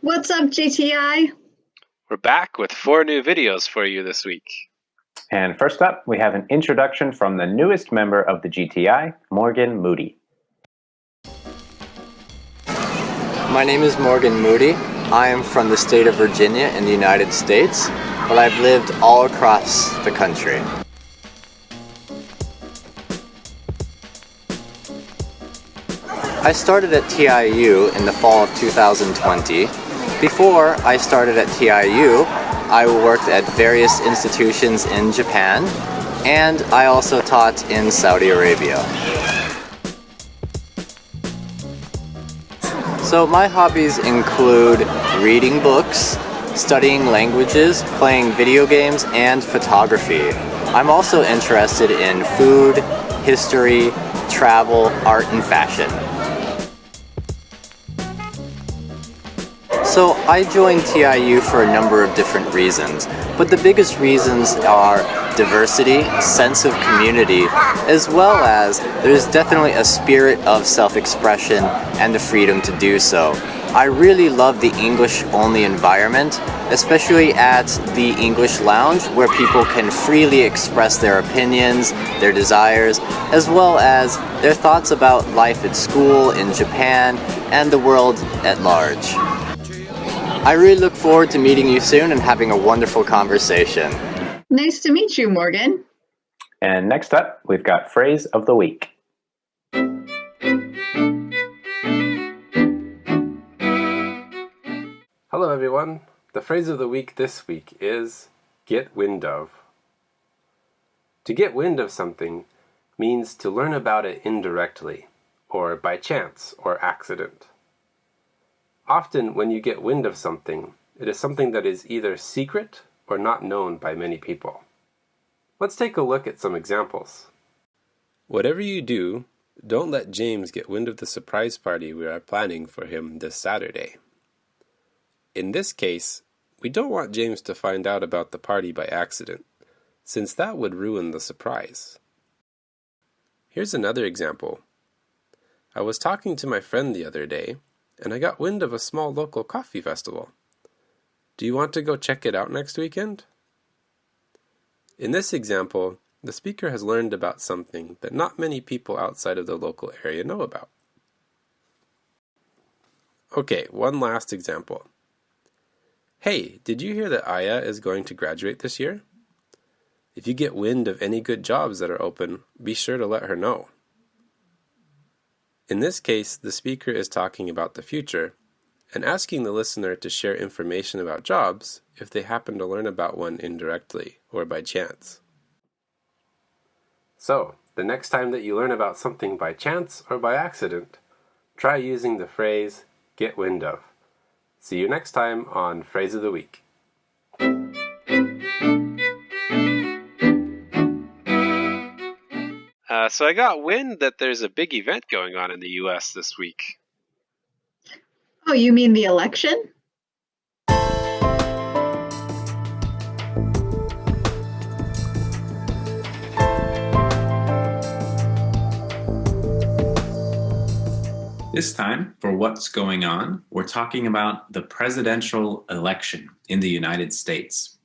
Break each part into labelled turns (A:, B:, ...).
A: What's up, GTI?
B: We're back with 4 new videos for you this week.
C: And first up, we have an introduction from the newest member of the GTI, Morgan Moody.
D: My name is Morgan Moody. I am from the state of Virginia in the United States, but I've lived all across the country. I started at TIU in the fall of 2020. Before I started at TIU, I worked at various institutions in Japan, and I also taught in Saudi Arabia. So my hobbies include reading books, studying languages, playing video games, and photography. I'm also interested in food, history, travel, art, and fashion. So I joined TIU for a number of different reasons, but the biggest reasons are diversity, sense of community, as well as there's definitely a spirit of self-expression and the freedom to do so. I really love the English-only environment, especially at the English Lounge, where people can freely express their opinions, their desires, as well as their thoughts about life at school, in Japan, and the world at large. I really look forward to meeting you soon and having a wonderful conversation.
A: Nice to meet you, Morgan.
C: And next up, we've got Phrase of the Week.
E: Hello everyone. The phrase of the week this week is get wind of. To get wind of something means to learn about it indirectly, or by chance or accident. Often when you get wind of something, it is something that is either secret or not known by many people. Let's take a look at some examples. Whatever you do, don't let James get wind of the surprise party we are planning for him this Saturday. In this case, we don't want James to find out about the party by accident, since that would ruin the surprise. Here's another example. I was talking to my friend the other day, and I got wind of a small local coffee festival. Do you want to go check it out next weekend? In this example, the speaker has learned about something that not many people outside of the local area know about. Okay, one last example. Hey, did you hear that Aya is going to graduate this year? If you get wind of any good jobs that are open, be sure to let her know. In this case, the speaker is talking about the future and asking the listener to share information about jobs if they happen to learn about one indirectly or by chance. So, the next time that you learn about something by chance or by accident, try using the phrase, get wind of. See you next time on Phrase of the Week.
B: So I got wind that there's a big event going on in the U.S. this week.
A: Oh, you mean the election?
F: This time, for What's Going On, we're talking about the presidential election in the United States.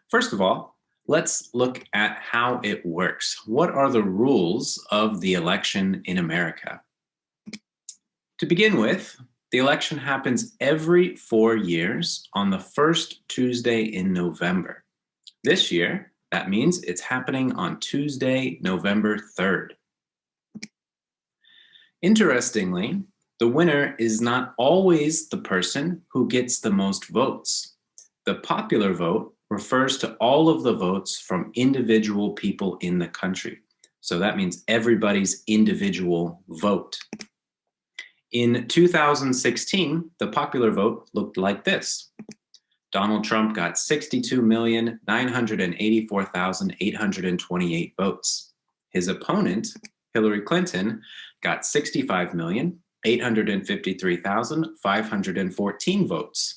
F: First of all, let's look at how it works. What are the rules of the election in America? To begin with, the election happens every 4 years on the first Tuesday in November. This year, that means it's happening on Tuesday, November 3rd. Interestingly, the winner is not always the person who gets the most votes. The popular vote refers to all of the votes from individual people in the country. So that means everybody's individual vote. In 2016, the popular vote looked like this. Donald Trump got 62,984,828 votes. His opponent, Hillary Clinton, got 65,853,514 votes.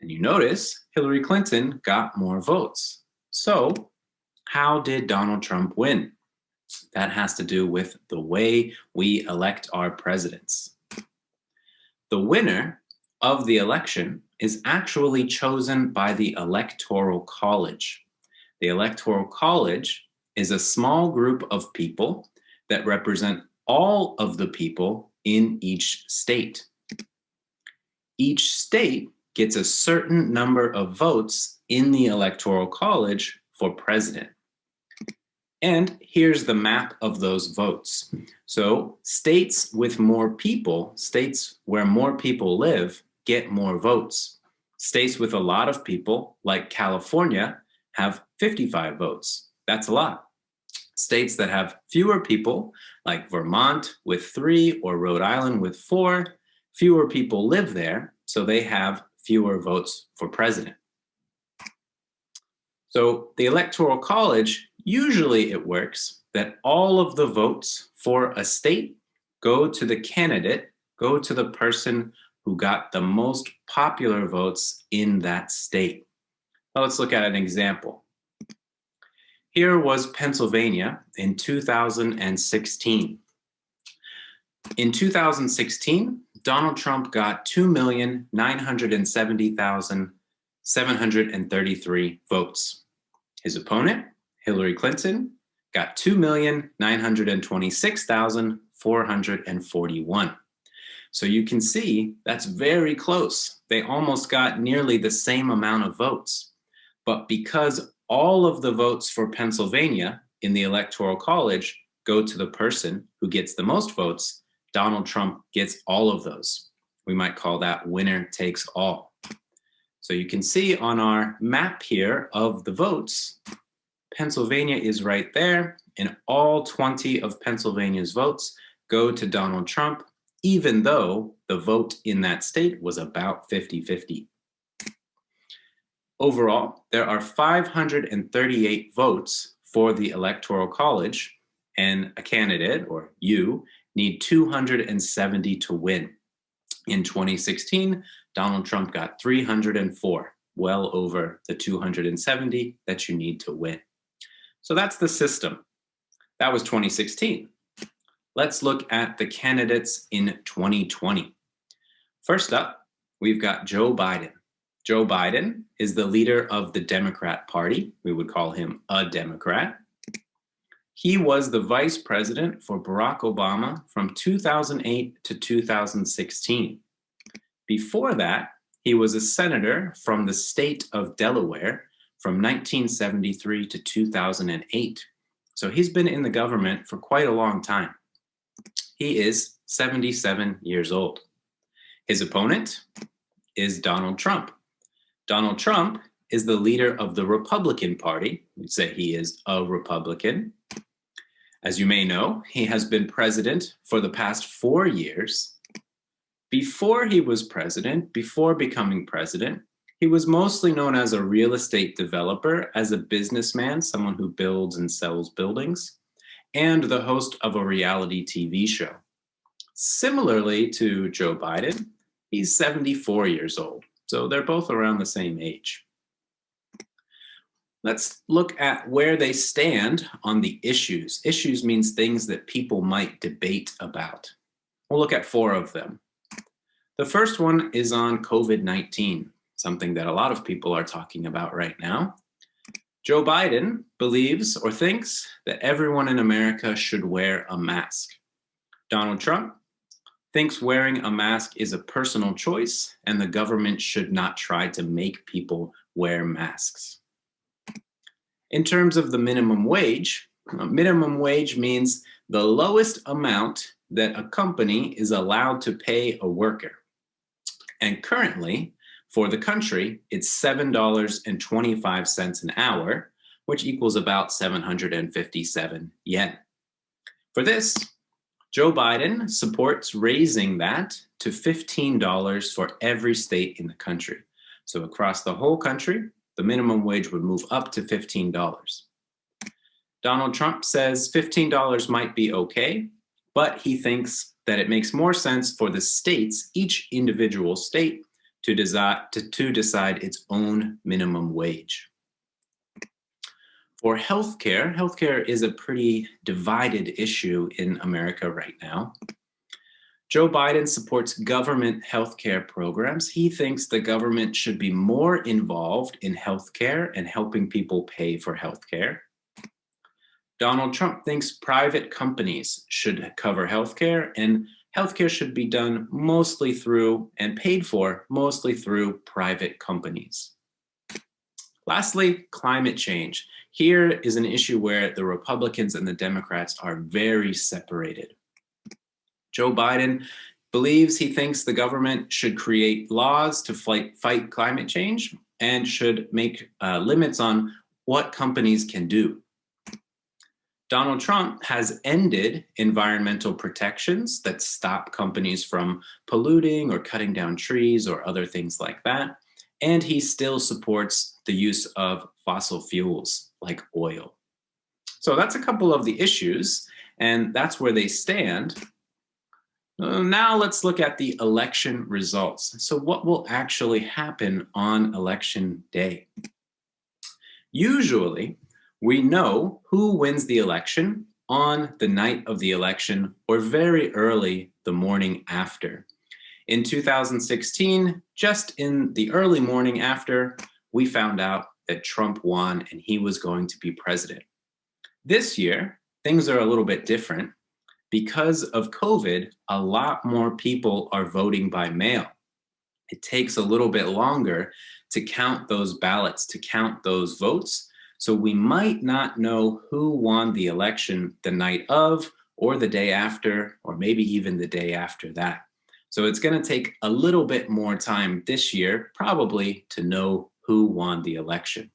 F: And you notice Hillary Clinton got more votes. So, how did Donald Trump win? That has to do with the way we elect our presidents. The winner of the election is actually chosen by the Electoral College. The Electoral College is a small group of people that represent all of the people in each state. Each state gets a certain number of votes in the Electoral College for president. And here's the map of those votes. So states with more people, states where more people live, get more votes. States with a lot of people, like California, have 55 votes. That's a lot. States that have fewer people, like Vermont with 3 or Rhode Island with 4, fewer people live there, so they have fewer votes for president. So the Electoral College, usually it works that all of the votes for a state go to the candidate, go to the person who got the most popular votes in that state. Now let's look at an example. Here was Pennsylvania in 2016. In 2016, Donald Trump got 2,970,733 votes. His opponent, Hillary Clinton, got 2,926,441. So you can see that's very close. They almost got nearly the same amount of votes. But because all of the votes for Pennsylvania in the Electoral College go to the person who gets the most votes, Donald Trump gets all of those. We might call that winner takes all. So you can see on our map here of the votes, Pennsylvania is right there, and all 20 of Pennsylvania's votes go to Donald Trump, even though the vote in that state was about 50-50. Overall, there are 538 votes for the Electoral College, and a candidate, or you, need 270 to win. In 2016, Donald Trump got 304, well over the 270 that you need to win. So that's the system. That was 2016. Let's look at the candidates in 2020. First up, we've got Joe Biden. Joe Biden is the leader of the Democrat Party. We would call him a Democrat. He was the vice president for Barack Obama from 2008 to 2016. Before that, he was a senator from the state of Delaware from 1973 to 2008. So he's been in the government for quite a long time. He is 77 years old. His opponent is Donald Trump. Donald Trump is the leader of the Republican Party. We'd say he is a Republican. As you may know, he has been president for the past 4 years. Before he was president, before becoming president, he was mostly known as a real estate developer, as a businessman, someone who builds and sells buildings, and the host of a reality TV show. Similarly to Joe Biden, he's 74 years old, so they're both around the same age. Let's look at where they stand on the issues. Issues means things that people might debate about. We'll look at 4 of them. The first one is on COVID-19, something that a lot of people are talking about right now. Joe Biden believes or thinks that everyone in America should wear a mask. Donald Trump thinks wearing a mask is a personal choice and the government should not try to make people wear masks. In terms of the minimum wage means the lowest amount that a company is allowed to pay a worker. And currently, for the country, it's $7.25 an hour, which equals about 757 yen. For this, Joe Biden supports raising that to $15 for every state in the country. So across the whole country, the minimum wage would move up to $15. Donald Trump says $15 might be okay, but he thinks that it makes more sense for the states, each individual state, to decide its own minimum wage. For healthcare, healthcare is a pretty divided issue in America right now. Joe Biden supports government healthcare programs. He thinks the government should be more involved in healthcare and helping people pay for healthcare. Donald Trump thinks private companies should cover healthcare, and healthcare should be done mostly through and paid for mostly through private companies. Lastly, climate change. Here is an issue where the Republicans and the Democrats are very separated. Joe Biden he thinks the government should create laws to fight climate change and should make limits on what companies can do. Donald Trump has ended environmental protections that stop companies from polluting or cutting down trees or other things like that. And he still supports the use of fossil fuels like oil. So that's a couple of the issues, and that's where they stand. Now let's look at the election results. So what will actually happen on election day? Usually, we know who wins the election on the night of the election or very early the morning after. In 2016, just in the early morning after, we found out that Trump won and he was going to be president. This year, things are a little bit different. Because of COVID, a lot more people are voting by mail. It takes a little bit longer to count those ballots, to count those votes. So we might not know who won the election the night of, or the day after, or maybe even the day after that. So it's going to take a little bit more time this year, probably, to know who won the election.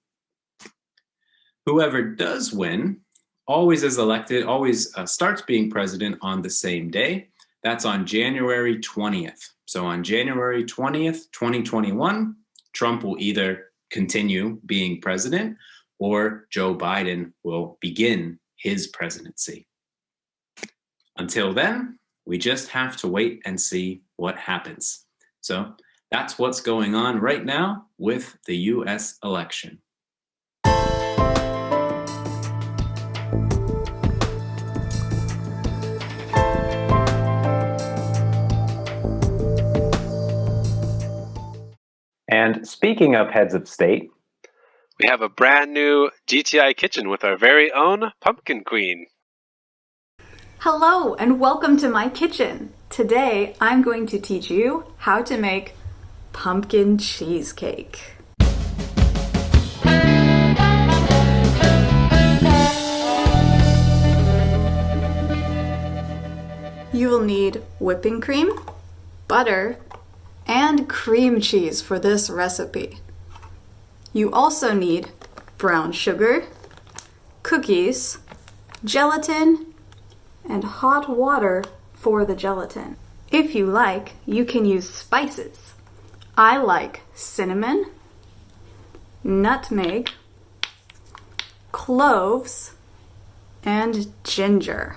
F: Whoever does win always is elected, always starts being president on the same day. That's on January 20th. So on January 20th, 2021, Trump will either continue being president or Joe Biden will begin his presidency. Until then, we just have to wait and see what happens. So that's what's going on right now with the US election.
C: And speaking of heads of state,
B: We have a brand new GTI Kitchen with our very own Pumpkin Queen.
G: Hello and welcome to my kitchen. Today I'm going to teach you how to make pumpkin cheesecake. You will need whipping cream, butter, and cream cheese for this recipe. You also need brown sugar, cookies, gelatin, and hot water for the gelatin. If you like, you can use spices. I like cinnamon, nutmeg, cloves, and ginger.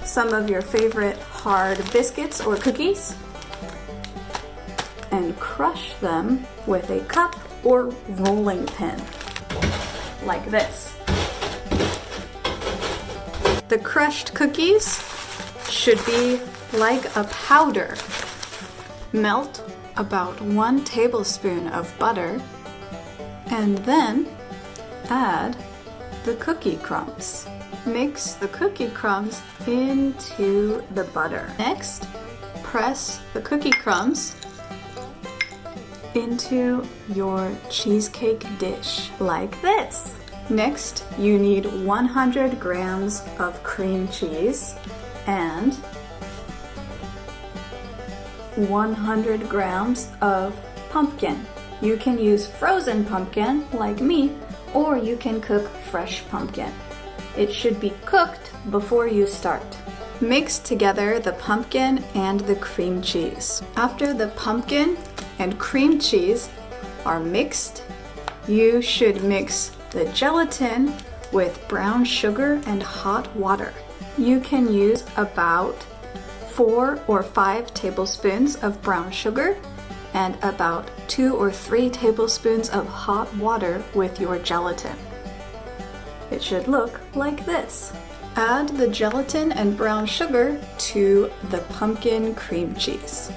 G: Some of your favorite hard biscuits or cookies and crush them with a cup or rolling pin, like this. The crushed cookies should be like a powder. Melt about 1 tablespoon of butter and then add the cookie crumbs. Mix the cookie crumbs into the butter. Next, press the cookie crumbs into your cheesecake dish, like this. Next, you need 100 grams of cream cheese and 100 grams of pumpkin. You can use frozen pumpkin, like me, or you can cook fresh pumpkin. It should be cooked before you start. Mix together the pumpkin and the cream cheese. After the pumpkin and cream cheese are mixed, you should mix the gelatin with brown sugar and hot water. You can use about 4 or 5 tablespoons of brown sugar and about 2 or 3 tablespoons of hot water with your gelatin. It should look like this. Add the gelatin and brown sugar to the pumpkin cream cheese.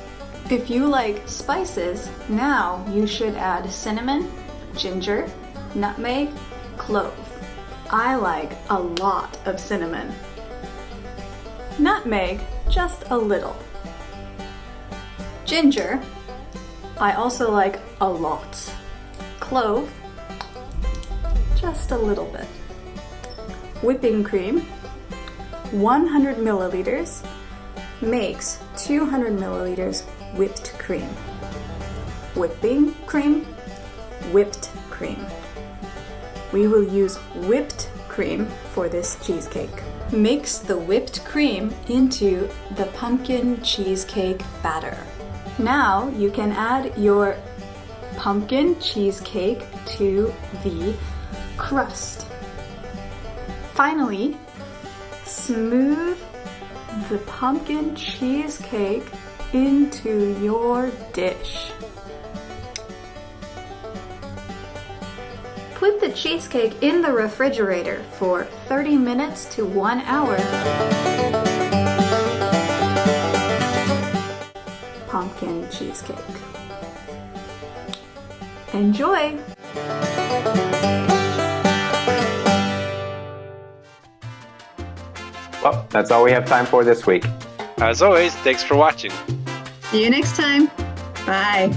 G: If you like spices, now you should add cinnamon, ginger, nutmeg, clove. I like a lot of cinnamon. Nutmeg, just a little. Ginger, I also like a lot. Clove, just a little bit. Whipping cream, 100 milliliters makes 200 milliliters whipped cream. Whipping cream, whipped cream. We will use whipped cream for this cheesecake. Mix the whipped cream into the pumpkin cheesecake batter. Now you can add your pumpkin cheesecake to the crust. Finally, smooth the pumpkin cheesecake into your dish. Put the cheesecake in the refrigerator for 30 minutes to 1 hour. Pumpkin cheesecake. Enjoy!
C: Well, that's all we have time for this week.
B: As always, thanks for watching.
A: See you next time. Bye.